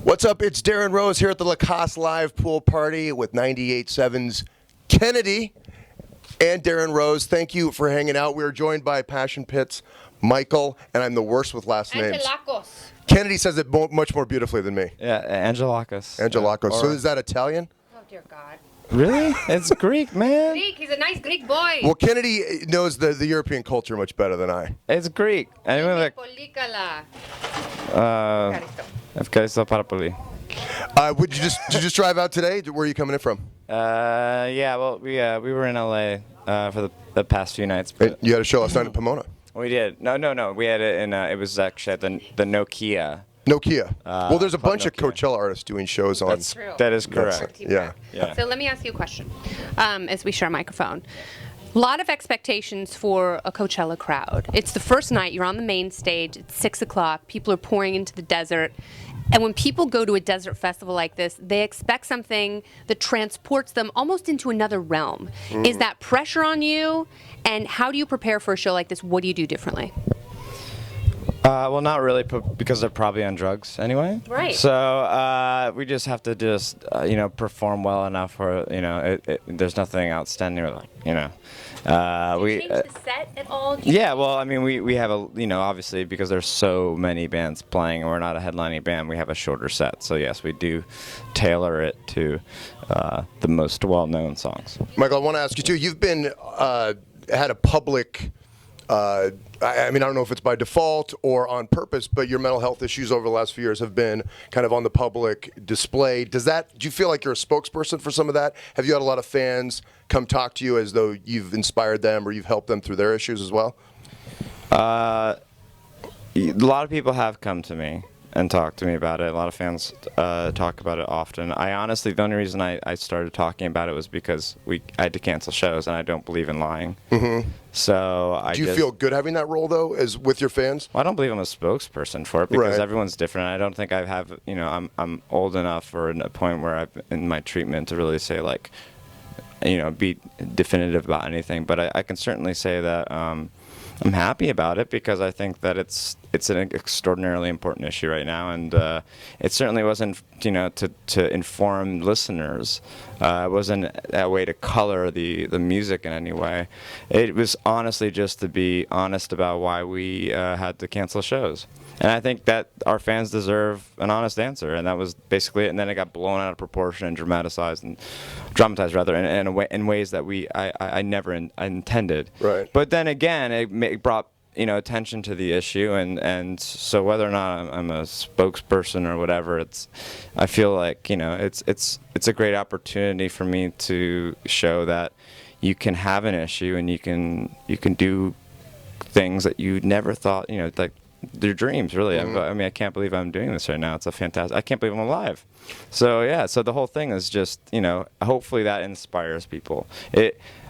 What's up? It's Darren Rose here at the Lacoste Live Pool Party with 98.7's Kennedy and Darren Rose. Thank you for hanging out. We are joined by Passion Pit's Michael, and I'm the worst with last names. Lacoste. Kennedy says it much more beautifully than me. Yeah, Lacoste. Lacoste. So is that Italian? Oh, dear God. Really? It's Greek, man. Greek. He's a nice Greek boy. Well, Kennedy knows the European culture much better than I. It's Greek. Anyway, like, Polikala. Ευχαριστώ πάρα πολύ. Did you just drive out today? Where are you coming in from? Yeah, well, we were in LA for the past few nights. But You had a show last night in Pomona. we did. No. We had it in. It was actually at the Nokia. Nokia. Well, there's a Club bunch of Nokia. Coachella artists doing shows on. That's True. that is correct. Yeah. Yeah. So let me ask you a question as we share a microphone. A lot of expectations for a Coachella crowd. It's the first night. You're on the main stage. It's 6 o'clock. People are pouring into the desert. And when people go to a desert festival like this, they expect something that transports them almost into another realm. Is that pressure on you? And how do you prepare for a show like this? What do you do differently? Well, not really, because they're probably on drugs anyway. Right. So we just have to perform well enough where there's nothing outstanding, or Do you change the set at all? Yeah, well, I mean, we have obviously, because there's so many bands playing and we're not a headlining band, we have a shorter set. So yes, we do tailor it to the most well-known songs. Michael, I want to ask you too. You've been had a public. I mean, I don't know if it's by default or on purpose, but your mental health issues over the last few years have been kind of on the public display. Do you feel like you're a spokesperson for some of that? Have you had a lot of fans come talk to you as though you've inspired them or you've helped them through their issues as well? A lot of people have come to me and talked to me about it. A lot of fans talk about it often. I honestly, the only reason I started talking about it was because I had to cancel shows, and I don't believe in lying. Mm-hmm. So Do you feel good having that role though, as with your fans? Well, I don't believe I'm a spokesperson for it because Right. everyone's different. I don't think I have. I'm old enough or in a point where I've in my treatment to really say be definitive about anything. But I can certainly say that I'm happy about it because I think that it's an extraordinarily important issue right now, and it certainly wasn't to inform listeners. It wasn't a way to color the music in any way. It was honestly just to be honest about why we had to cancel shows. And I think that our fans deserve an honest answer, and that was basically it. And then it got blown out of proportion and dramatized in ways that I never intended. Right. But then again, it brought attention to the issue, and so whether or not I'm a spokesperson or whatever, I feel like it's a great opportunity for me to show that you can have an issue and you can do things that you never thought like. Their dreams, really. Mm-hmm. I mean, I can't believe I'm doing this right now. It's a fantastic. I can't believe I'm alive. So yeah. So the whole thing is just, hopefully that inspires people.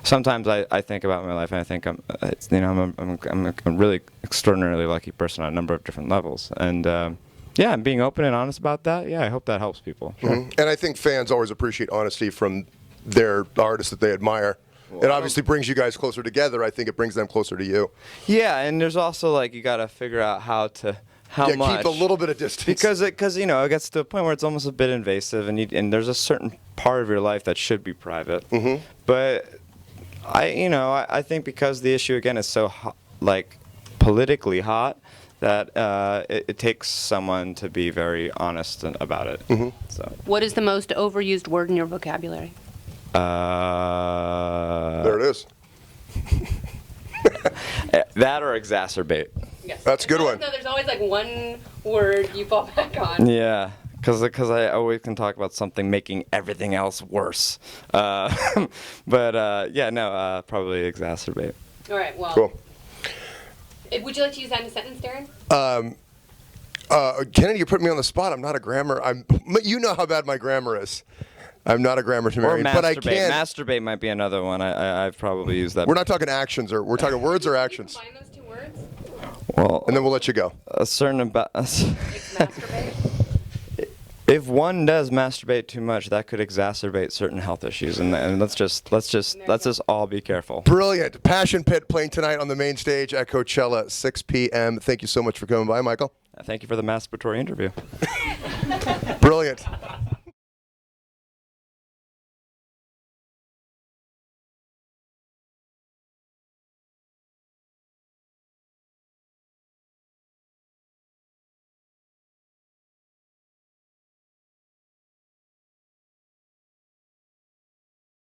Sometimes I think about my life and I think I'm a really extraordinarily lucky person on a number of different levels. And and being open and honest about that. Yeah, I hope that helps people. Sure. Mm-hmm. And I think fans always appreciate honesty from their artists that they admire. It obviously brings you guys closer together. I think it brings them closer to you. Yeah, and there's also you got to figure out how much. Keep a little bit of distance. Because it gets to a point where it's almost a bit invasive, and there's a certain part of your life that should be private. Mm-hmm. But I think because the issue again is so hot, politically hot, that it takes someone to be very honest about it. Mm-hmm. So. What is the most overused word in your vocabulary? There it is. That or exacerbate. Yes. That's a good one. No, there's always one word you fall back on. Yeah, because I always can talk about something making everything else worse. But probably exacerbate. All right, well. Cool. Would you like to use that in a sentence, Darren? Kennedy, you're putting me on the spot. I'm not a grammar. You know how bad my grammar is. I'm not a grammar-to-marry, but I can. Masturbate might be another one. I've probably used that. We're not talking actions, or we're talking words or actions. Can you combine those two words? Well, and then we'll let you go. A certain about. Masturbate? If one does masturbate too much, that could exacerbate certain health issues, and let's just all be careful. Brilliant. Passion Pit playing tonight on the main stage at Coachella, 6 p.m. Thank you so much for coming by, Michael. Thank you for the masturbatory interview. Brilliant. Brilliant.